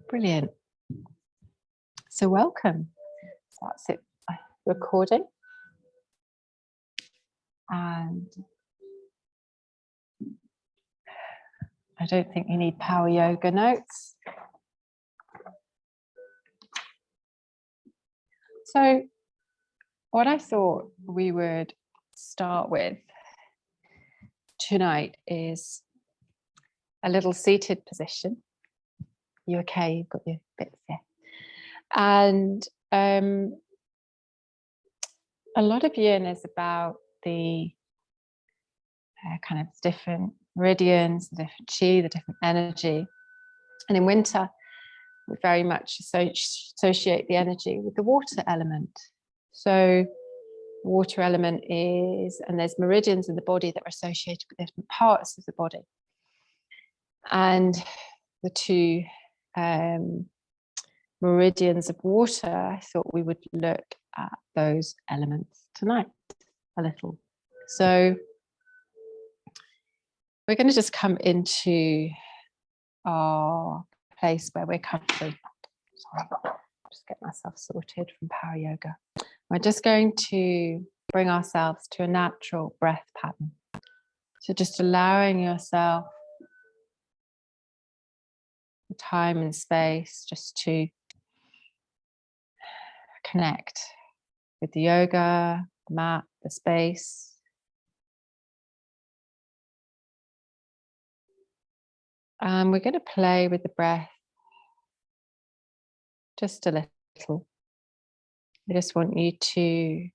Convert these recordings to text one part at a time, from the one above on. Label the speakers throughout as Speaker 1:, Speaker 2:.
Speaker 1: Brilliant. So welcome. So that's it, recording. And I don't think you need power yoga notes. So what I thought we would start with tonight is a little seated position. You okay? You've got your bits there. And a lot of yin is about the kind of different meridians, the different chi, the different energy. And in winter, we very much associate the energy with the water element. So water element is, and there's meridians in the body that are associated with different parts of the body. And the two meridians of water, I thought we would look at those elements tonight a little. So we're going to just come into our place where we're comfortable. Sorry, just get myself sorted from power yoga. We're just going to bring ourselves to a natural breath pattern. So just allowing yourself the time and space just to connect with the yoga, the mat, the space. And we're going to play with the breath just a little. I just want you to,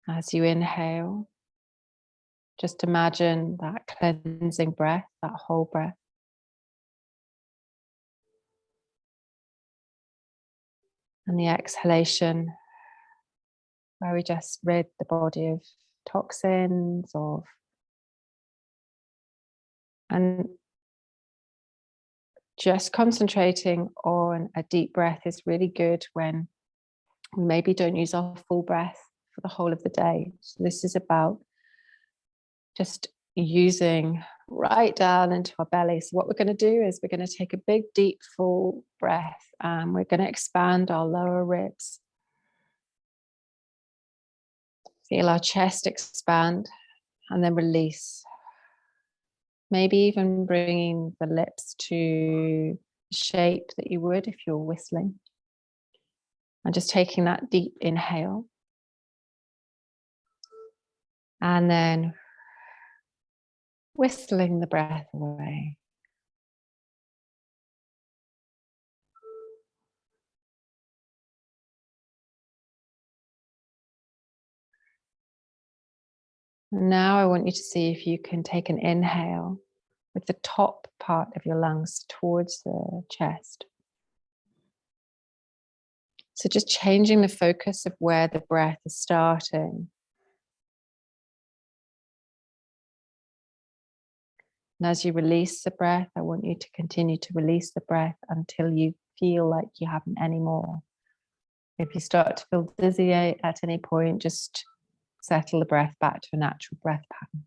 Speaker 1: as you inhale, just imagine that cleansing breath, that whole breath. And the exhalation, where we just rid the body of toxins, and just concentrating on a deep breath is really good when we maybe don't use our full breath for the whole of the day. So this is about just using right down into our belly. So what we're going to do is we're going to take a big, deep, full breath, and we're going to expand our lower ribs. Feel our chest expand and then release. Maybe even bringing the lips to the shape that you would if you're whistling. And just taking that deep inhale. And then whistling the breath away. Now I want you to see if you can take an inhale with the top part of your lungs towards the chest. So just changing the focus of where the breath is starting. And as you release the breath, I want you to continue to release the breath until you feel like you haven't any more. If you start to feel dizzy at any point, just settle the breath back to a natural breath pattern.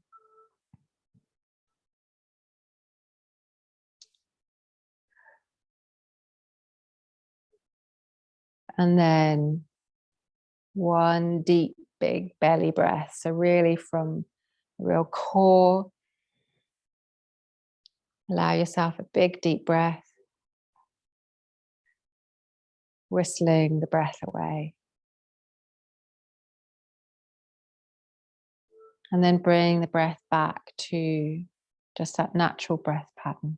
Speaker 1: And then one deep, big belly breath. So really from the real core, allow yourself a big, deep breath, whistling the breath away. And then bring the breath back to just that natural breath pattern.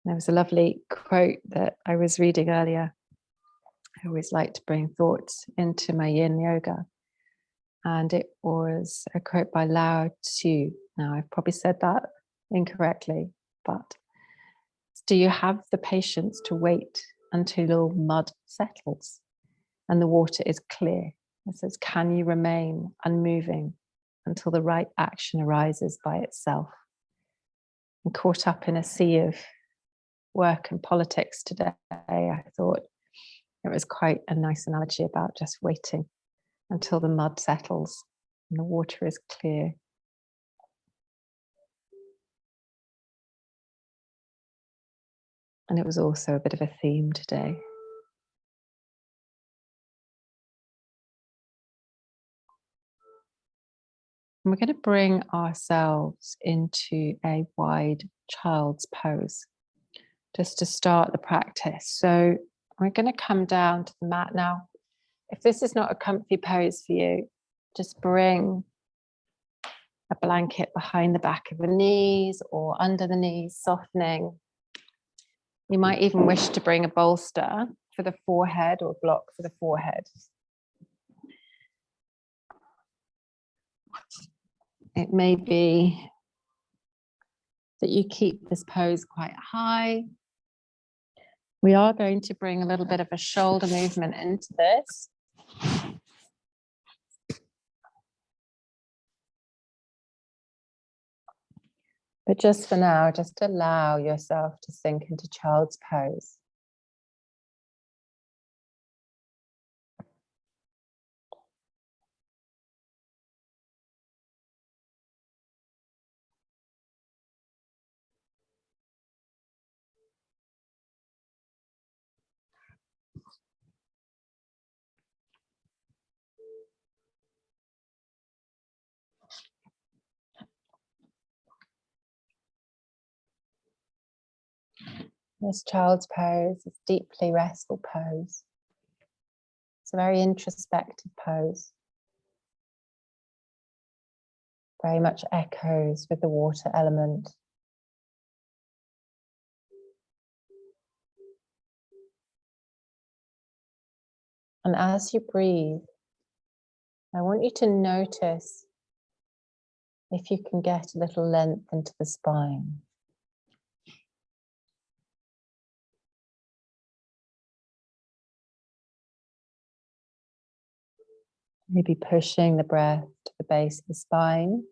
Speaker 1: There was a lovely quote that I was reading earlier. I always like to bring thoughts into my Yin Yoga. And it was a quote by Lao Tzu. Now, I've probably said that incorrectly, but do you have the patience to wait until mud settles and the water is clear? It says, can you remain unmoving until the right action arises by itself? And caught up in a sea of work and politics today, I thought it was quite a nice analogy about just waiting until the mud settles. and the water is clear. And it was also a bit of a theme today. And we're going to bring ourselves into a wide child's pose just to start the practice. So we're going to come down to the mat now. If this is not a comfy pose for you, just bring a blanket behind the back of the knees or under the knees, softening. You might even wish to bring a bolster for the forehead or block for the forehead. It may be that you keep this pose quite high. We are going to bring a little bit of a shoulder movement into this. But just for now, just allow yourself to sink into child's pose. This child's pose is a deeply restful pose. It's a very introspective pose. Very much echoes with the water element. And as you breathe, I want you to notice if you can get a little length into the spine. Maybe pushing the breath to the base of the spine.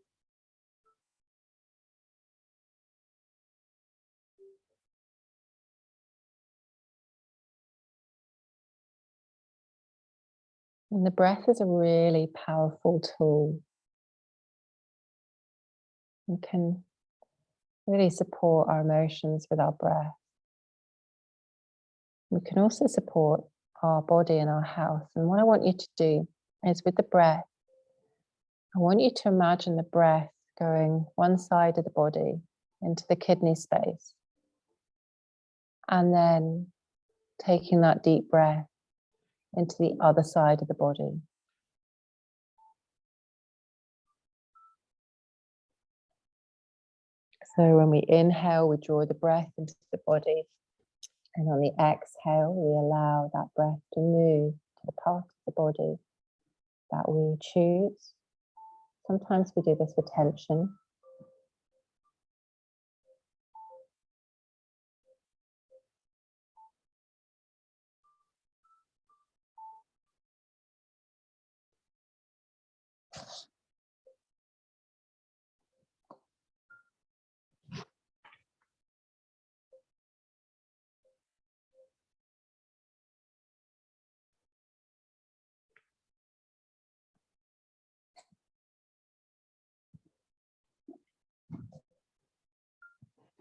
Speaker 1: And the breath is a really powerful tool. We can really support our emotions with our breath. We can also support our body and our health. And what I want you to do is with the breath, I want you to imagine the breath going one side of the body into the kidney space. And then taking that deep breath into the other side of the body. So when we inhale, we draw the breath into the body. And on the exhale, we allow that breath to move to the part of the body that we choose. Sometimes we do this with tension.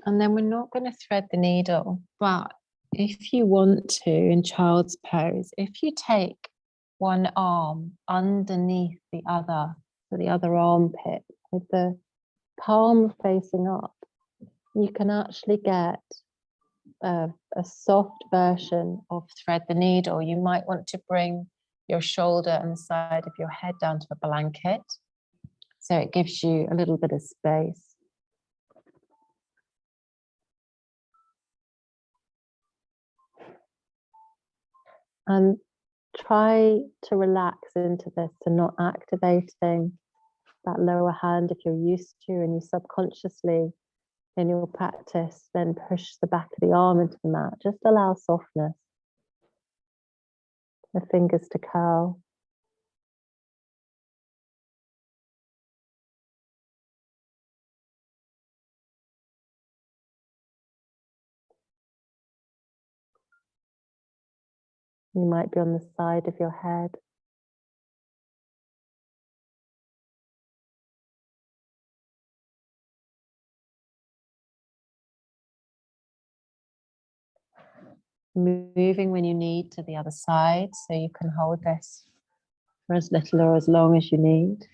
Speaker 1: And then we're not going to thread the needle, but if you want to, in child's pose, if you take one arm underneath the other, so the other armpit, with the palm facing up, you can actually get a soft version of thread the needle. You might want to bring your shoulder and the side of your head down to a blanket, so it gives you a little bit of space. And try to relax into this and not activating that lower hand if you're used to, and you subconsciously in your practice then push the back of the arm into the mat. Just allow softness, the fingers to curl. You might be on the side of your head. moving when you need to the other side, so you can hold this for as little or as long as you need.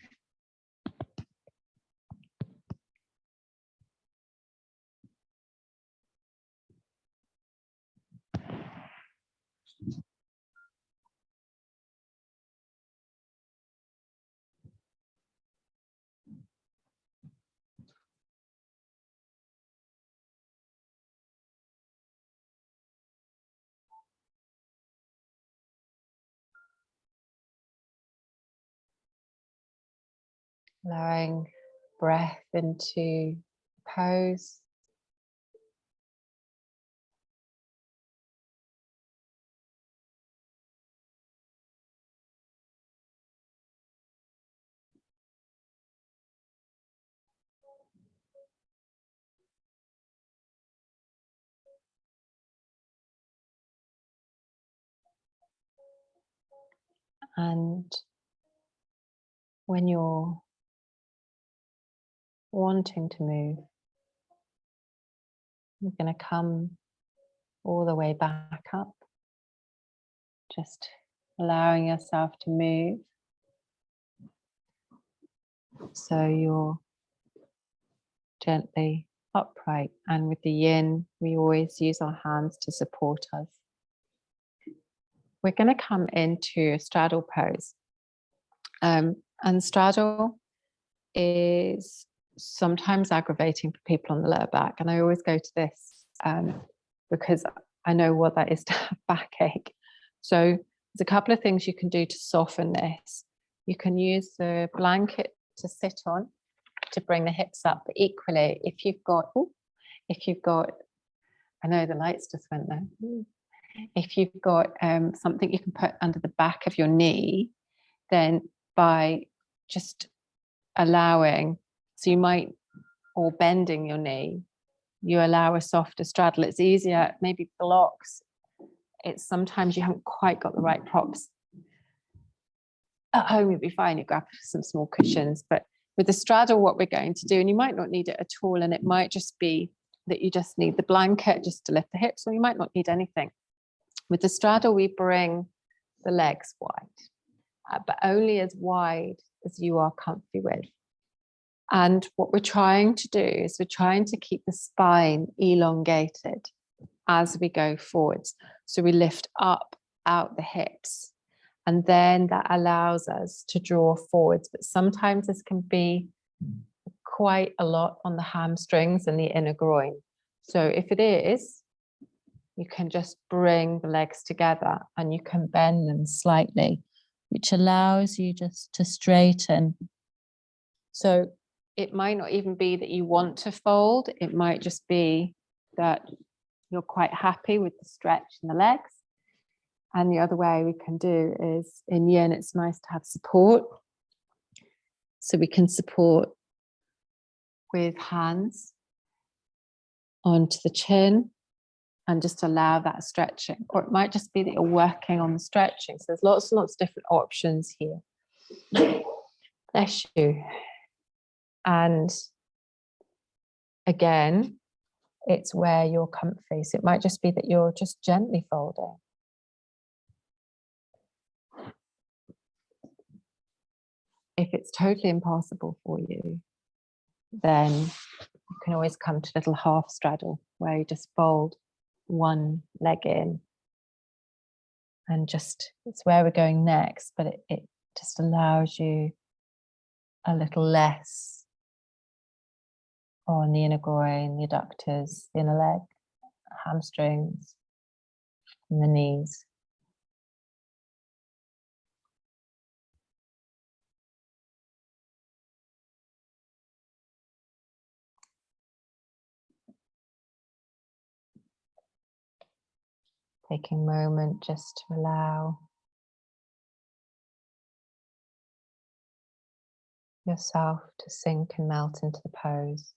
Speaker 1: Allowing breath into pose. And when you're wanting to move, you're going to come all the way back up, just allowing yourself to move. So you're gently upright, and with the yin, we always use our hands to support us. We're going to come into a straddle pose. And straddle is sometimes aggravating for people on the lower back. And I always go to this because I know what that is to have backache. So there's a couple of things you can do to soften this. You can use the blanket to sit on to bring the hips up. But equally, if you've got, I know the lights just went there. If you've got something you can put under the back of your knee, then by just allowing, so you might, or bending your knee, you allow a softer straddle. It's easier, maybe blocks. It's sometimes you haven't quite got the right props. At home, you'll be fine. You grab some small cushions, but with the straddle, what we're going to do, and you might not need it at all, and it might just be that you just need the blanket just to lift the hips, or you might not need anything. With the straddle, we bring the legs wide, but only as wide as you are comfy with. And what we're trying to do is we're trying to keep the spine elongated as we go forwards. So we lift up out the hips, and then that allows us to draw forwards. But sometimes this can be quite a lot on the hamstrings and the inner groin. So if it is, you can just bring the legs together and you can bend them slightly, which allows you just to straighten. So it might not even be that you want to fold. It might just be that you're quite happy with the stretch in the legs. And the other way we can do is in yin, it's nice to have support. So we can support with hands onto the chin and just allow that stretching. Or it might just be that you're working on the stretching. So there's lots and lots of different options here. Bless you. And again, it's where you're comfy. So it might just be that you're just gently folding. If it's totally impossible for you, then you can always come to little half straddle where you just fold one leg in. And just, it's where we're going next, but it just allows you a little less on the inner groin, the adductors, the inner leg, hamstrings, and the knees. Taking a moment just to allow yourself to sink and melt into the pose.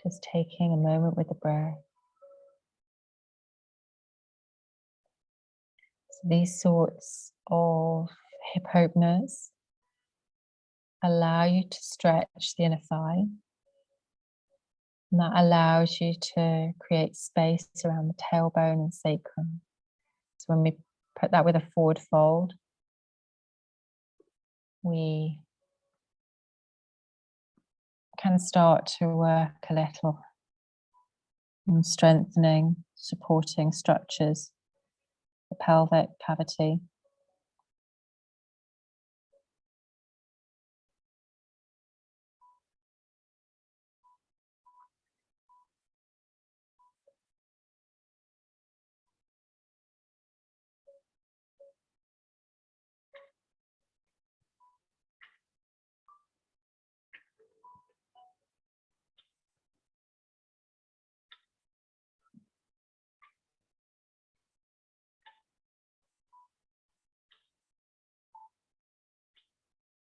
Speaker 1: Just taking a moment with the breath. So these sorts of hip openers allow you to stretch the inner thigh. And that allows you to create space around the tailbone and sacrum. So when we put that with a forward fold, we can start to work a little on strengthening, supporting structures, the pelvic cavity.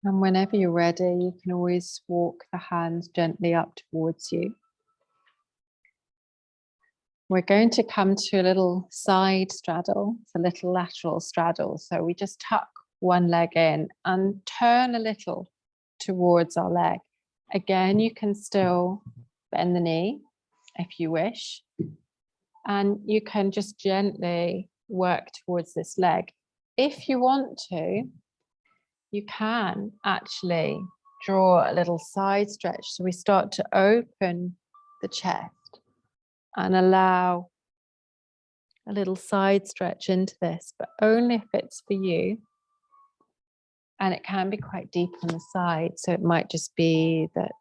Speaker 1: And whenever you're ready, you can always walk the hands gently up towards you. We're going to come to a little side straddle, it's a little lateral straddle. So we just tuck one leg in and turn a little towards our leg. Again, you can still bend the knee if you wish. And you can just gently work towards this leg. If you want to, you can actually draw a little side stretch. So we start to open the chest and allow a little side stretch into this, but only if it's for you. And it can be quite deep on the side. So it might just be that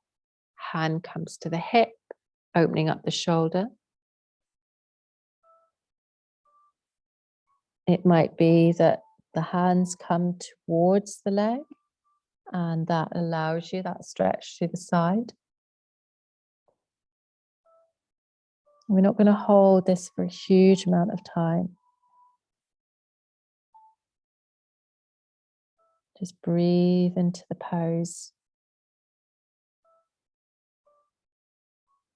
Speaker 1: hand comes to the hip, opening up the shoulder. It might be that the hands come towards the leg and that allows you that stretch to the side. We're not going to hold this for a huge amount of time. Just breathe into the pose.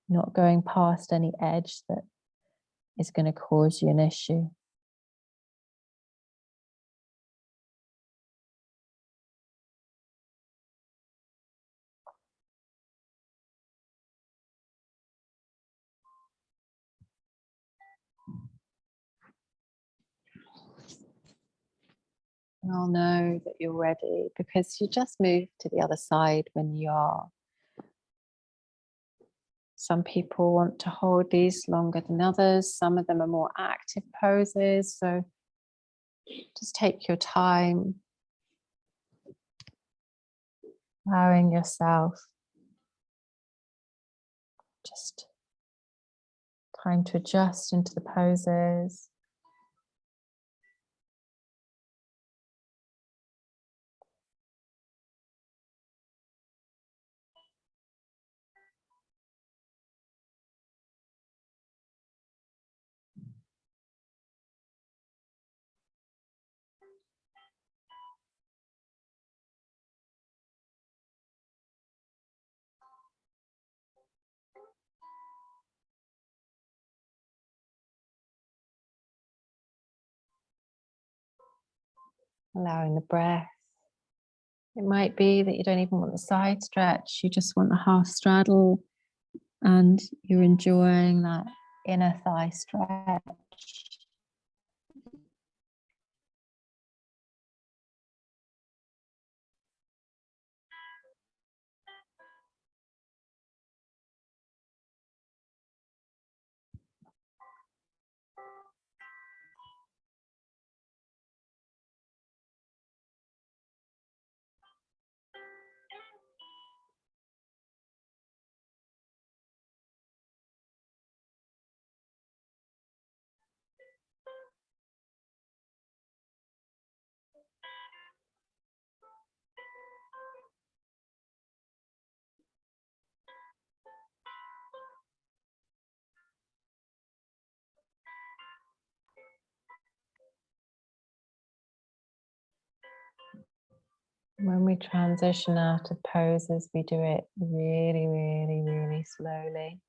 Speaker 1: Not going past any edge that is going to cause you an issue. You'll know that you're ready because you just move to the other side when you are. Some people want to hold these longer than others. Some of them are more active poses. So just take your time, allowing yourself just time to adjust into the poses. Allowing the breath. It might be that you don't even want the side stretch, you just want the half straddle and you're enjoying that inner thigh stretch. When we transition out of poses, we do it really, really, really slowly.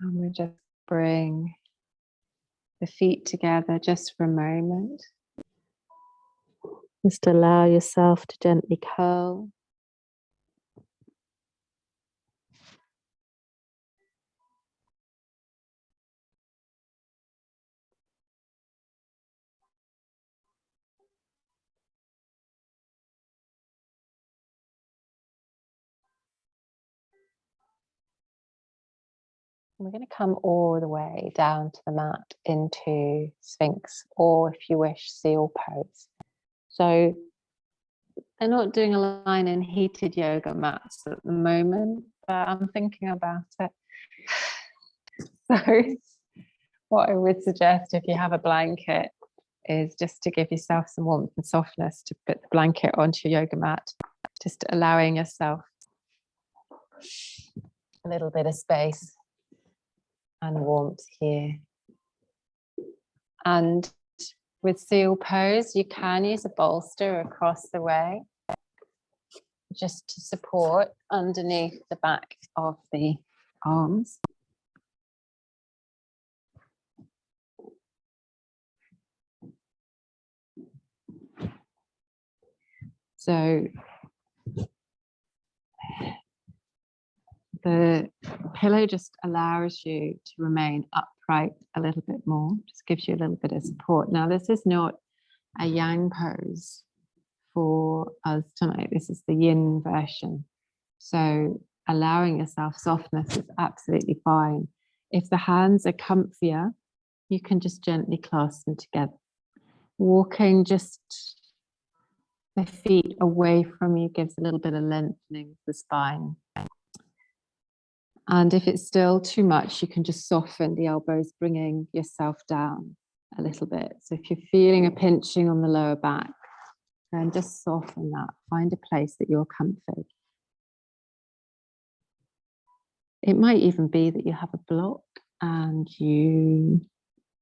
Speaker 1: And we just bring the feet together just for a moment. Just allow yourself to gently curl. We're going to come all the way down to the mat into Sphinx, or if you wish, seal pose. So they're not doing a line in heated yoga mats at the moment, but I'm thinking about it. So what I would suggest, if you have a blanket, is just to give yourself some warmth and softness, to put the blanket onto your yoga mat, just allowing yourself a little bit of space and warmth here. And with seal pose, you can use a bolster across the way, just to support underneath the back of the arms. So the pillow just allows you to remain upright a little bit more, just gives you a little bit of support. Now, this is not a yang pose for us tonight. This is the yin version. So allowing yourself softness is absolutely fine. If the hands are comfier, you can just gently clasp them together. Walking just the feet away from you gives a little bit of lengthening of the spine. And if it's still too much, you can just soften the elbows, bringing yourself down a little bit. So if you're feeling a pinching on the lower back, then just soften that. Find a place that you're comfy. It might even be that you have a block and you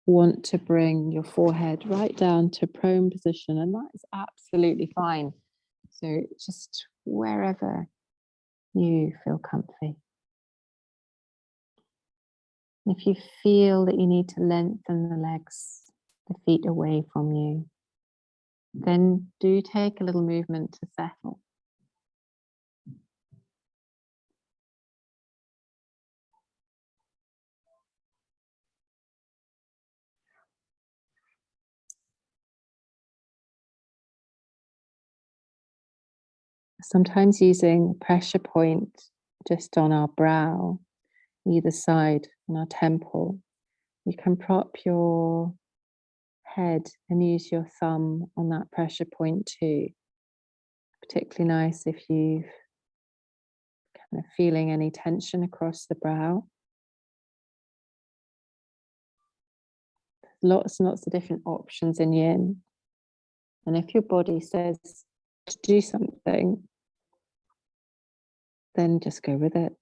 Speaker 1: want to bring your forehead right down to prone position, and that is absolutely fine. So just wherever you feel comfy. If you feel that you need to lengthen the legs, the feet away from you, then do take a little movement to settle. Sometimes using a pressure point just on our brow, either side, on our temple, you can prop your head and use your thumb on that pressure point too. Particularly nice if you've kind of feeling any tension across the brow. Lots and lots of different options in yin. And if your body says to do something, then just go with it.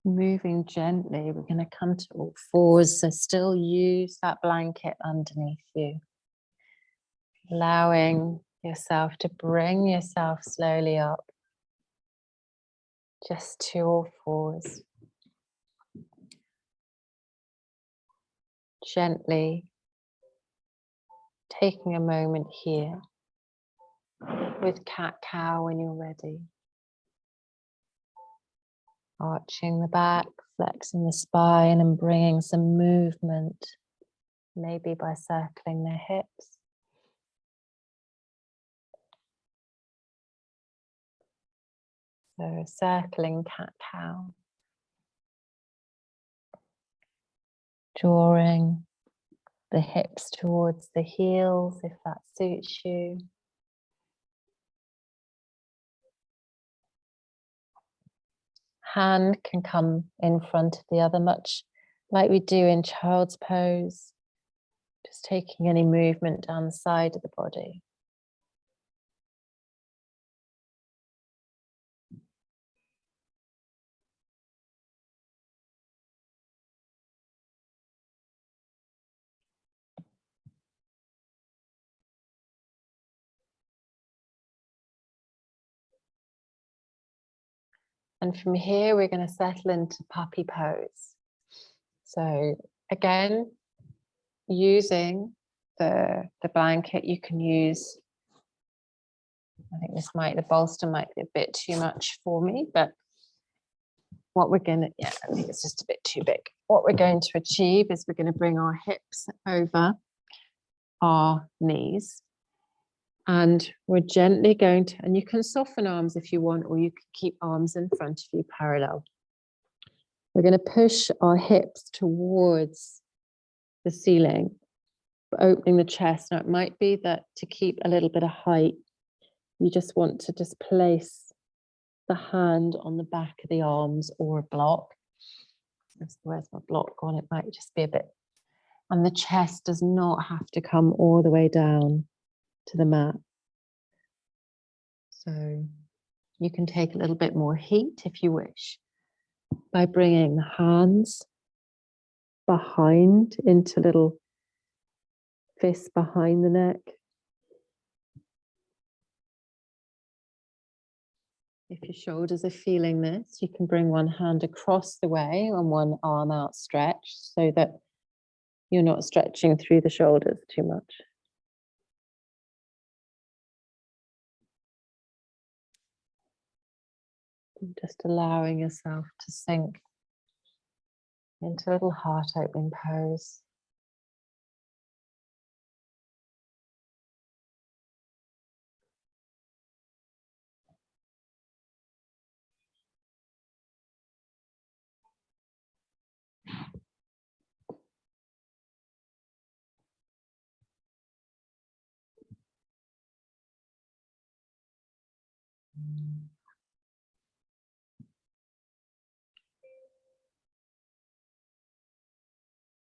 Speaker 1: Moving gently, we're going to come to all fours. So still use that blanket underneath you. Allowing yourself to bring yourself slowly up. Just to all fours. Gently taking a moment here with cat-cow when you're ready. Arching the back, flexing the spine and bringing some movement, maybe by circling the hips. So circling cat-cow. Drawing the hips towards the heels if that suits you. Hand can come in front of the other, much like we do in child's pose. Just taking any movement down the side of the body. And from here, we're going to settle into puppy pose. So again, using the blanket, you can use, I think the bolster might be a bit too much for me, but what we're going to, I think it's just a bit too big. What we're going to achieve is we're going to bring our hips over our knees. And we're gently going to, and you can soften arms if you want, or you can keep arms in front of you parallel. We're going to push our hips towards the ceiling, opening the chest. Now, it might be that to keep a little bit of height, you just want to just place the hand on the back of the arms or a block. Where's my block gone? It might just be a bit. And the chest does not have to come all the way down to the mat. So you can take a little bit more heat if you wish by bringing the hands behind into little fists behind the neck. If your shoulders are feeling this, you can bring one hand across the way and one arm outstretched so that you're not stretching through the shoulders too much. And just allowing yourself to sink into a little heart opening pose.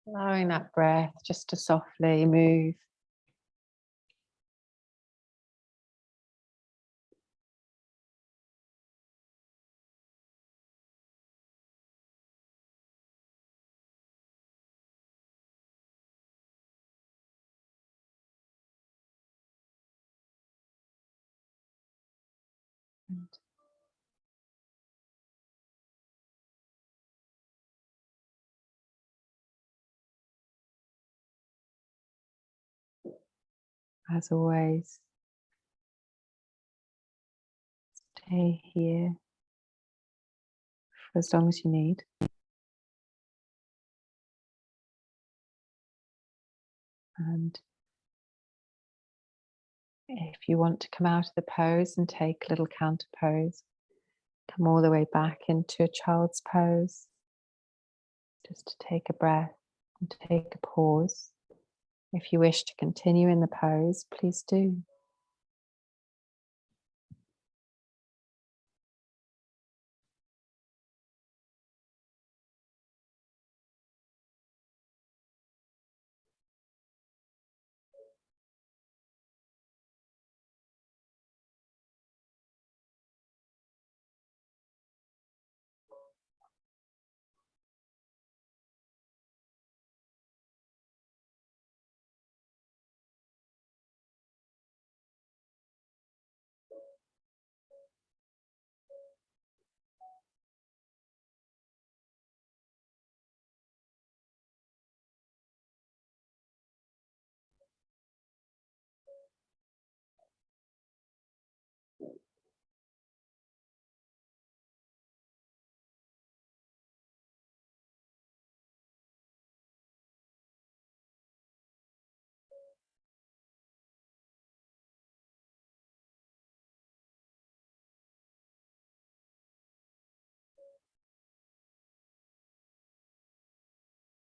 Speaker 1: Allowing that breath just to softly move. As always, stay here for as long as you need. And if you want to come out of the pose and take a little counter pose, come all the way back into a child's pose. Just to take a breath and take a pause. If you wish to continue in the pose, please do.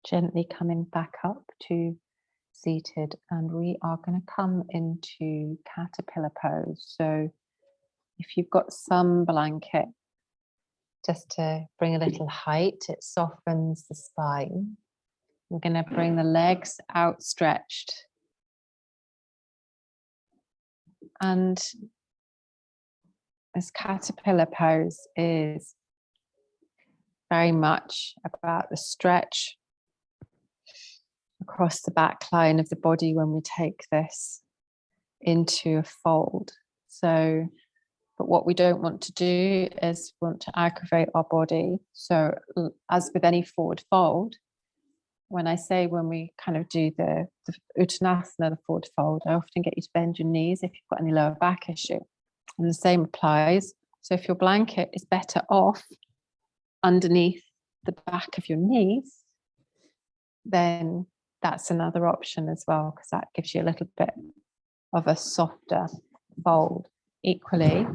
Speaker 1: Gently coming back up to seated, and we are going to come into caterpillar pose. So if you've got some blanket, just to bring a little height, it softens the spine. We're going to bring the legs outstretched. And this caterpillar pose is very much about the stretch across the back line of the body when we take this into a fold. So, but what we don't want to do is want to aggravate our body. So as with any forward fold, when I say when we kind of do the Uttanasana, the forward fold, I often get you to bend your knees if you've got any lower back issue. And the same applies. So if your blanket is better off underneath the back of your knees, then that's another option as well, because that gives you a little bit of a softer fold. Equally,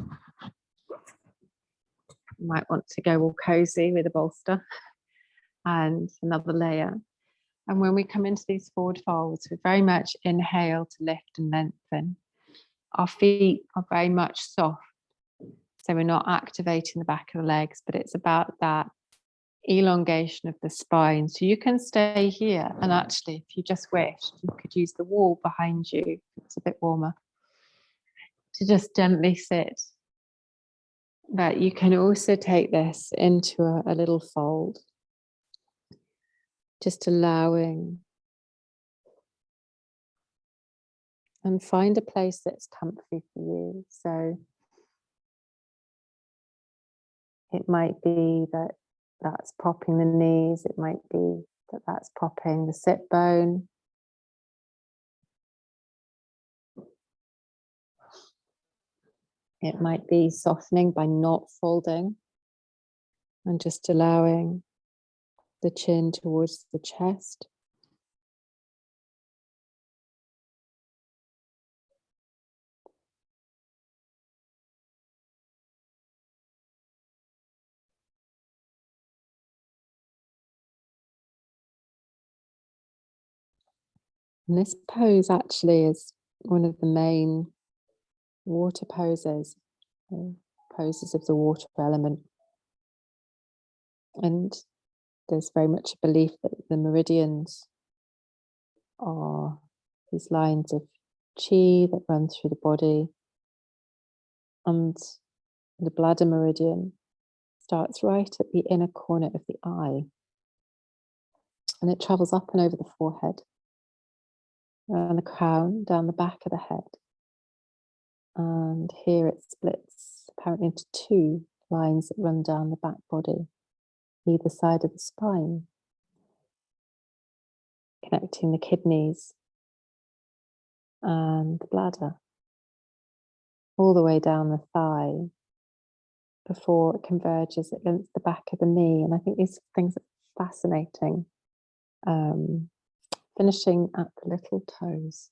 Speaker 1: you might want to go all cozy with a bolster and another layer. And when we come into these forward folds, we very much inhale to lift and lengthen. Our feet are very much soft, so we're not activating the back of the legs, but it's about that elongation of the spine. So you can stay here, and actually, if you just wished, you could use the wall behind you, if it's a bit warmer, to just gently sit. But you can also take this into a little fold, just allowing, and find a place that's comfy for you. So it might be that that's propping the knees, it might be that that's propping the sit bone. It might be softening by not folding and just allowing the chin towards the chest. And this pose actually is one of the main water poses, poses of the water element. And there's very much a belief that the meridians are these lines of chi that run through the body. And the bladder meridian starts right at the inner corner of the eye. And it travels up and over the forehead, around the crown, down the back of the head. And here it splits apparently into two lines that run down the back body, either side of the spine, connecting the kidneys and the bladder, all the way down the thigh before it converges against the back of the knee. And I think these things are fascinating, finishing at the little toes.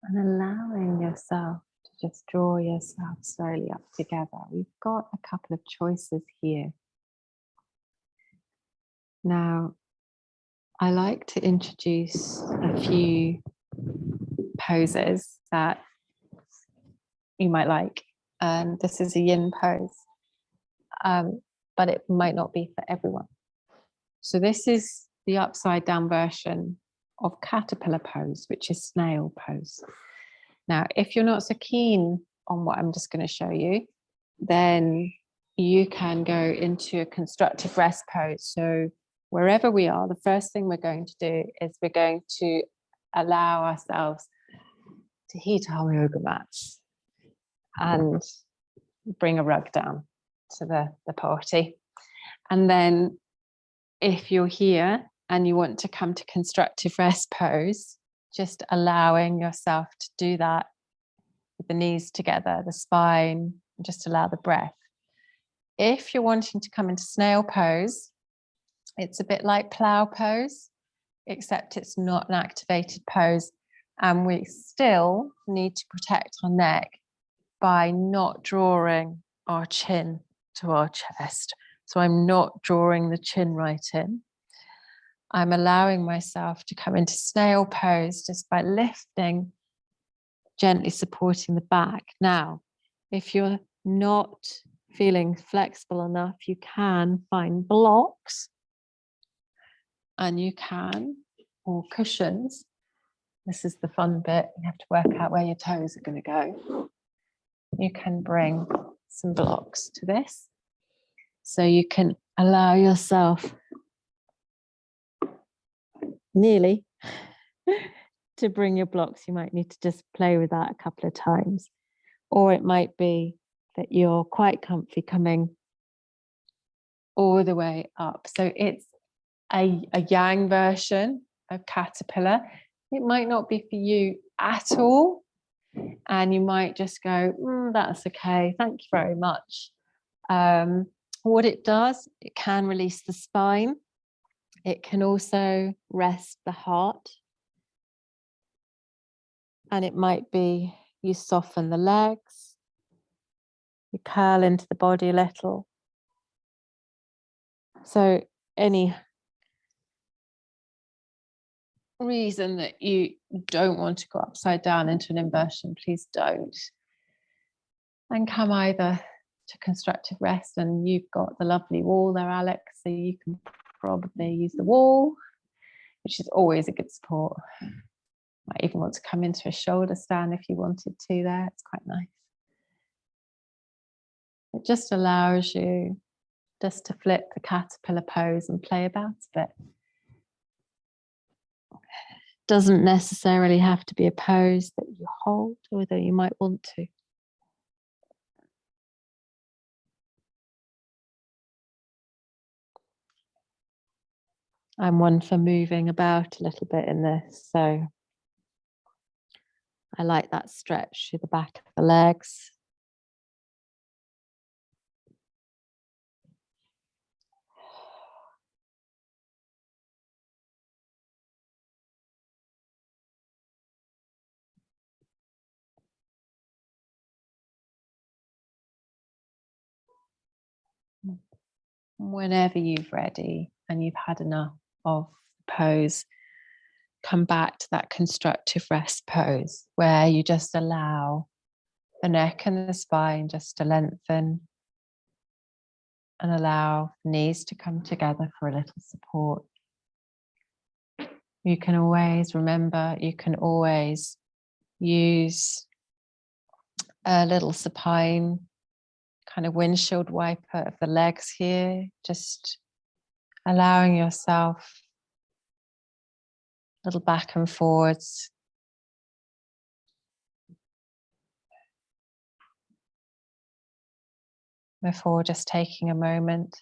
Speaker 1: And allowing yourself to just draw yourself slowly up together. We've got a couple of choices here. Now, I like to introduce a few poses that you might like. And this is a yin pose, but it might not be for everyone. So this is the upside down version of caterpillar pose, which is snail pose. Now, if you're not so keen on what I'm just going to show you, then you can go into a constructive rest pose. So wherever we are, the first thing we're going to do is we're going to allow ourselves to heat our yoga mats and bring a rug down to the party. And then if you're here and you want to come to constructive rest pose, just allowing yourself to do that with the knees together, the spine, and just allow the breath. If you're wanting to come into snail pose, it's a bit like plow pose, except it's not an activated pose. And we still need to protect our neck by not drawing our chin to our chest. So I'm not drawing the chin right in. I'm allowing myself to come into snail pose just by lifting, gently supporting the back. Now, if you're not feeling flexible enough, you can find blocks and you can, or cushions. This is the fun bit. You have to work out where your toes are going to go. You can bring some blocks to this. So you can allow yourself nearly to bring your blocks. You might need to just play with that a couple of times. Or it might be that you're quite comfy coming all the way up. So it's a yang version of caterpillar. It might not be for you at all. And you might just go, that's okay. Thank you very much. What it does, it can release the spine. It can also rest the heart. And it might be you soften the legs, you curl into the body a little. So any reason that you don't want to go upside down into an inversion, please don't. And come either to constructive rest, and you've got the lovely wall there, Alex, so you can probably use the wall, which is always a good support. Might even want to come into a shoulder stand if you wanted to there. It's quite nice. It just allows you just to flip the caterpillar pose and play about a bit. Doesn't necessarily have to be a pose that you hold, although you might want to. I'm one for moving about a little bit in this, so I like that stretch through the back of the legs. Whenever you've ready and you've had enough of the pose, come back to that constructive rest pose where you just allow the neck and the spine just to lengthen and allow the knees to come together for a little support. You can always remember, you can always use a little supine kind of windshield wiper of the legs here, just allowing yourself a little back and forwards. Before just taking a moment.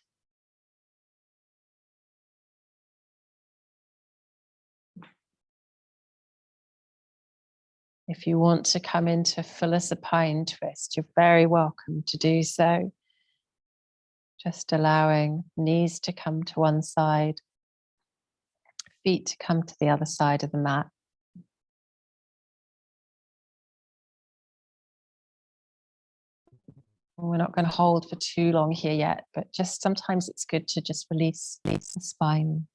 Speaker 1: If you want to come into fuller supine twist, you're very welcome to do so. Just allowing knees to come to one side, feet to come to the other side of the mat. We're not going to hold for too long here yet, but just sometimes it's good to just release the spine.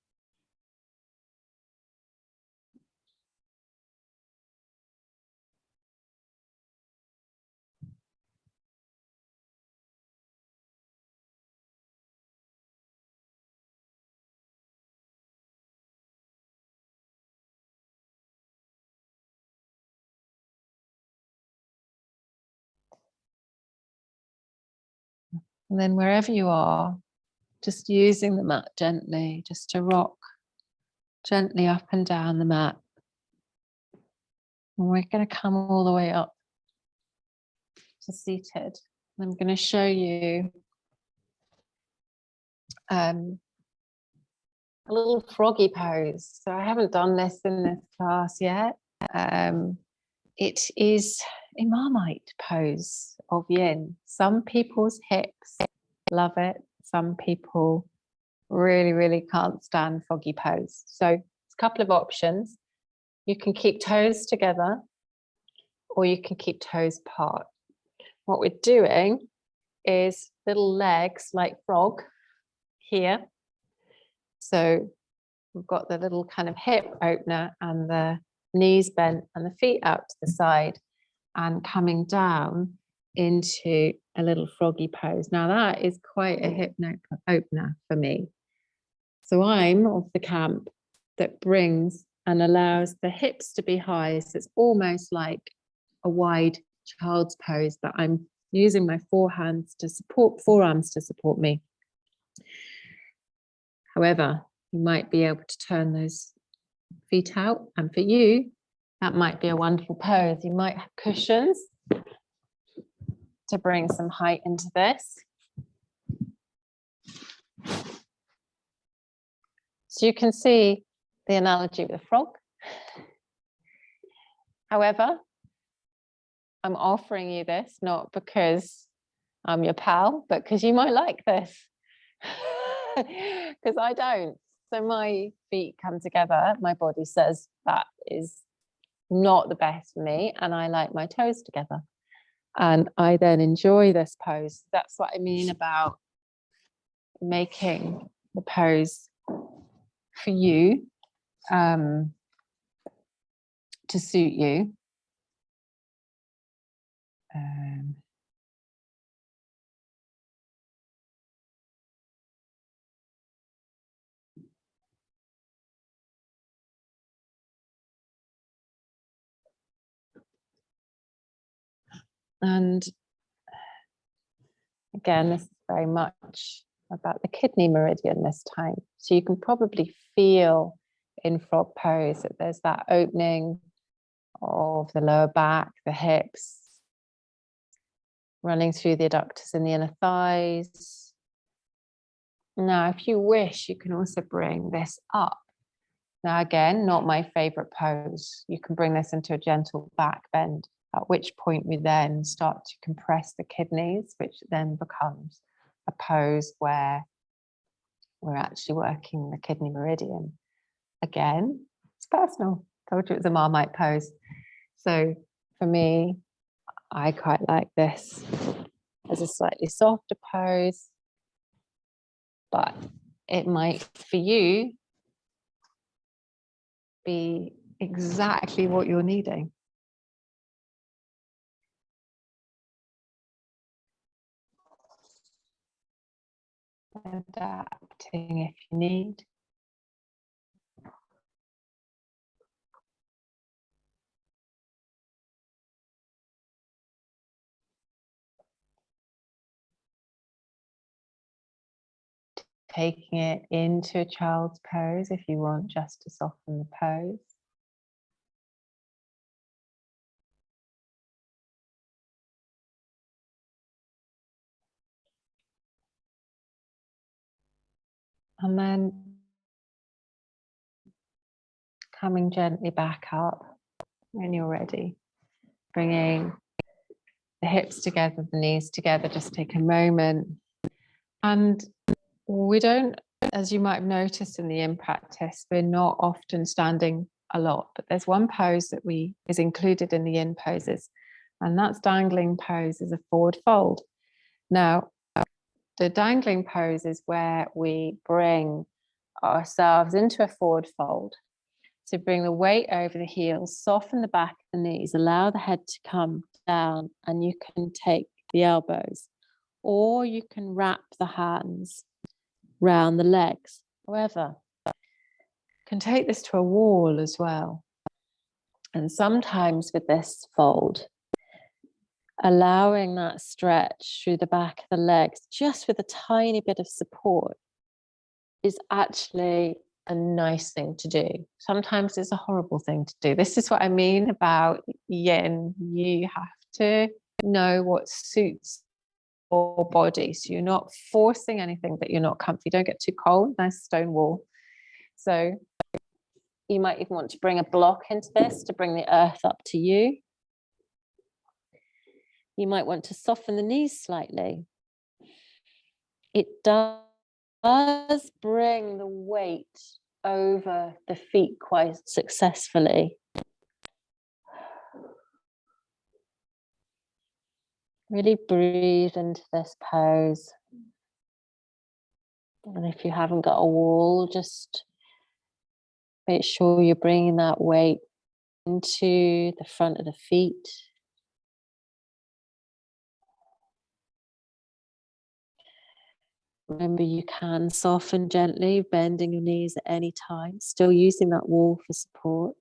Speaker 1: And then wherever you are, just using the mat gently, just to rock gently up and down the mat. And we're going to come all the way up to seated. I'm going to show you a little froggy pose. So I haven't done this in this class yet. It is a Marmite pose of Yin. Some people's hips love it. Some people really, really can't stand froggy pose. So it's a couple of options. You can keep toes together or you can keep toes apart. What we're doing is little legs like frog here. So we've got the little kind of hip opener and the knees bent and the feet out to the side and coming down into a little froggy pose. Now that is quite a hip opener for me. So I'm of the camp that brings and allows the hips to be high. So it's almost like a wide child's pose, but I'm using my forearms to support me. However, you might be able to turn those feet out. And for you, that might be a wonderful pose. You might have cushions to bring some height into this. So you can see the analogy with a frog. However, I'm offering you this not because I'm your pal, but because you might like this. Because I don't. So my feet come together, my body says that is not the best for me, and I like my toes together. And I then enjoy this pose. That's what I mean about making the pose for you, to suit you. And again, this is very much about the kidney meridian this time. So you can probably feel in frog pose that there's that opening of the lower back, the hips, running through the adductors in the inner thighs. Now, if you wish, you can also bring this up. Now, again, not my favorite pose. You can bring this into a gentle back bend, at which point we then start to compress the kidneys, which then becomes a pose where we're actually working the kidney meridian. Again, it's personal. I told you it was a Marmite pose. So for me, I quite like this as a slightly softer pose, but it might, for you, be exactly what you're needing. Adapting if you need. Taking it into a child's pose if you want just to soften the pose. And then coming gently back up when you're ready. Bringing the hips together, the knees together, just take a moment. And we don't, as you might have noticed in the Yin practice, we're not often standing a lot, but there's one pose that is included in the Yin poses, and that's dangling pose is a forward fold. Now, the dangling pose is where we bring ourselves into a forward fold. So bring the weight over the heels, soften the back of the knees, allow the head to come down, and you can take the elbows, or you can wrap the hands round the legs. However, you can take this to a wall as well. And sometimes with this fold, allowing that stretch through the back of the legs, just with a tiny bit of support, is actually a nice thing to do. Sometimes it's a horrible thing to do. This is what I mean about yin. You have to know what suits your body. So you're not forcing anything that you're not comfy. Don't get too cold. Nice stone wall. So you might even want to bring a block into this to bring the earth up to you. You might want to soften the knees slightly. It does bring the weight over the feet quite successfully. Really breathe into this pose. And if you haven't got a wall, just make sure you're bringing that weight into the front of the feet. Remember, you can soften gently, bending your knees at any time, still using that wall for support.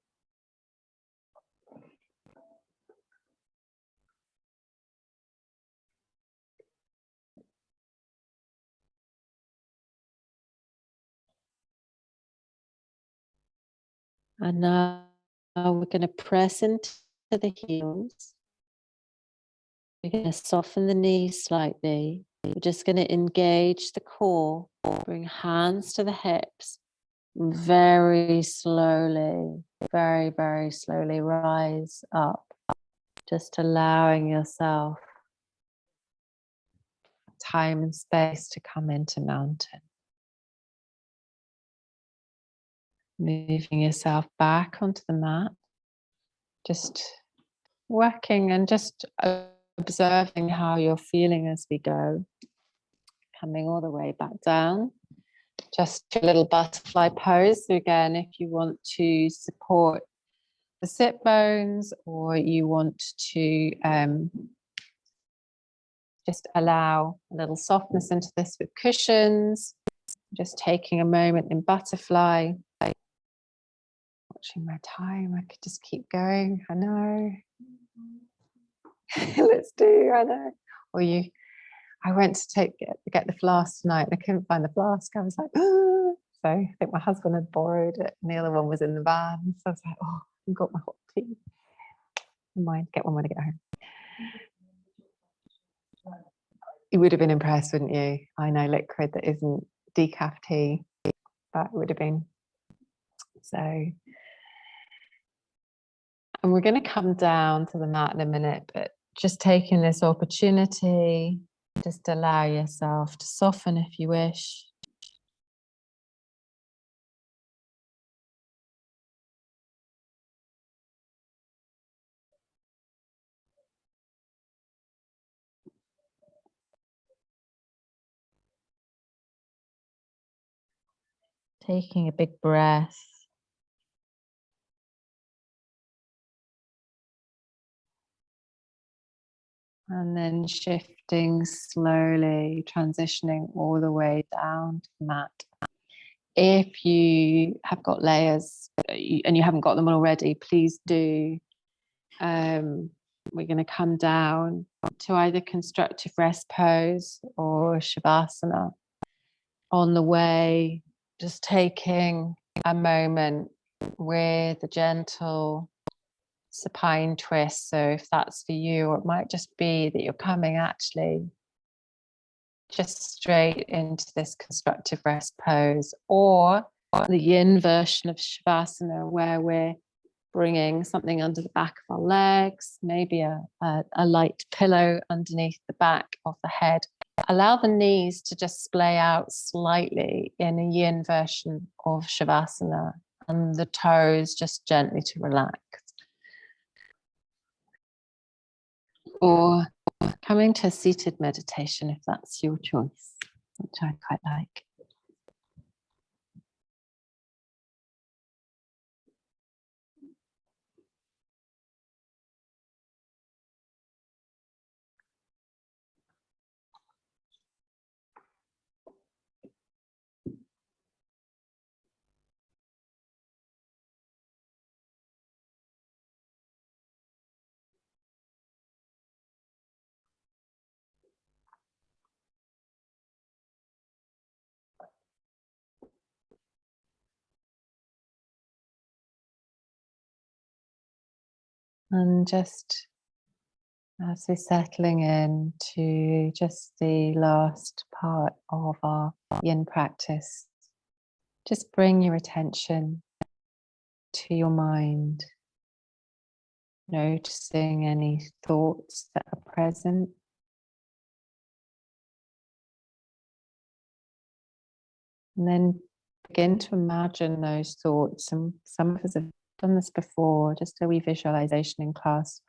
Speaker 1: And now we're going to press into the heels. We're going to soften the knees slightly. We're just going to engage the core, bring hands to the hips, very slowly, very, very slowly rise up, just allowing yourself time and space to come into mountain. Moving yourself back onto the mat, just working and just observing how you're feeling as we go. Coming all the way back down. Just a little butterfly pose. So again, if you want to support the sit bones, or you want to just allow a little softness into this with cushions, just taking a moment in butterfly. Watching my time, I could just keep going. I know. Let's do, I know. Or I went to get the flask tonight and I couldn't find the flask. I was like, oh. So I think my husband had borrowed it and the other one was in the van. So I was like, oh, I've got my hot tea. Never mind, get one when I get home. You would have been impressed, wouldn't you? I know, liquid that isn't decaf tea, but it would have been. So, and we're going to come down to the mat in a minute, but just taking this opportunity, just allow yourself to soften if you wish. Taking a big breath. And then shifting slowly, transitioning all the way down to the mat. If you have got layers and you haven't got them already, please do. We're going to come down to either constructive rest pose or shavasana. On the way, just taking a moment with a gentle supine twist. So if that's for you, or it might just be that you're coming actually just straight into this constructive rest pose, or the yin version of shavasana, where we're bringing something under the back of our legs, maybe a light pillow underneath the back of the head. Allow the knees to just splay out slightly in a yin version of shavasana, and the toes just gently to relax. Or coming to a seated meditation if that's your choice, which I quite like. And just as we're settling in to just the last part of our yin practice, just bring your attention to your mind, noticing any thoughts that are present. And then begin to imagine those thoughts. And some of us have done this before, just a wee visualization in class.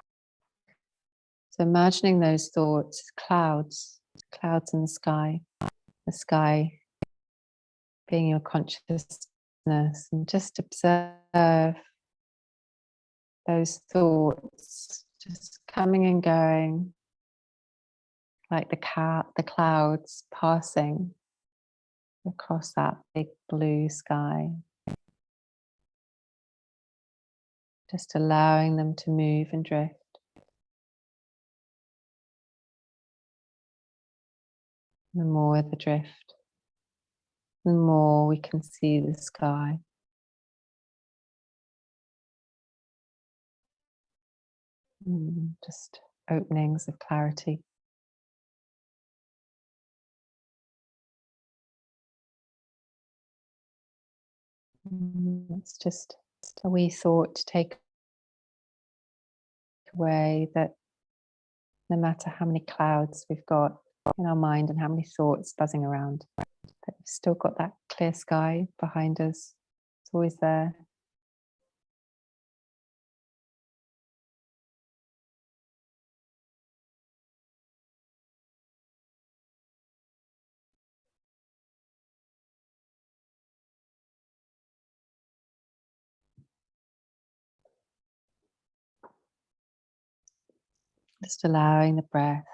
Speaker 1: So imagining those thoughts, clouds in the sky being your consciousness, and just observe those thoughts just coming and going like the clouds passing across that big blue sky. Just allowing them to move and drift. The more the drift, the more we can see the sky. Just openings of clarity. It's just a wee thought to take away that no matter how many clouds we've got in our mind and how many thoughts buzzing around, that we've still got that clear sky behind us. It's always there. Just allowing the breath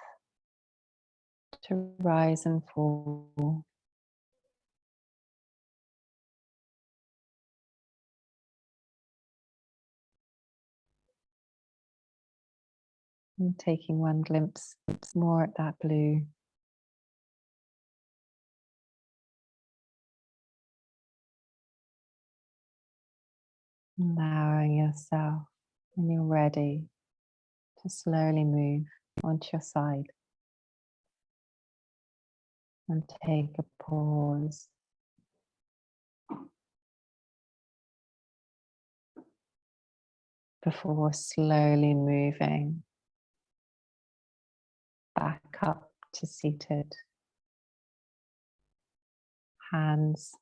Speaker 1: to rise and fall. And taking one glimpse more at that blue. Allowing yourself, when you're ready, to slowly move onto your side. And take a pause. Before slowly moving back up to seated. Hands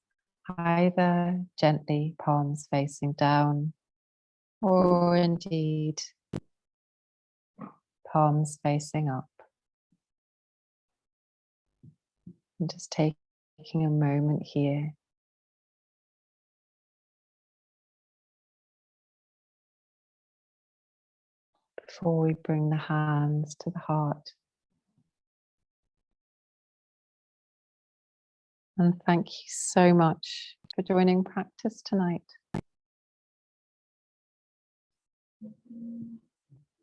Speaker 1: either gently, palms facing down, or indeed palms facing up. And just taking a moment here before we bring the hands to the heart. And thank you so much for joining practice tonight.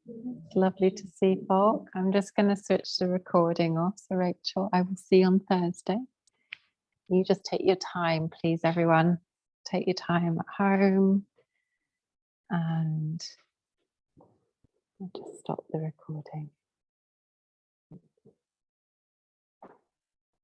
Speaker 1: It's lovely to see folk. I'm just going to switch the recording off. So Rachel, I will see you on Thursday. You just take your time, please, everyone. Take your time at home. And I'll just stop the recording.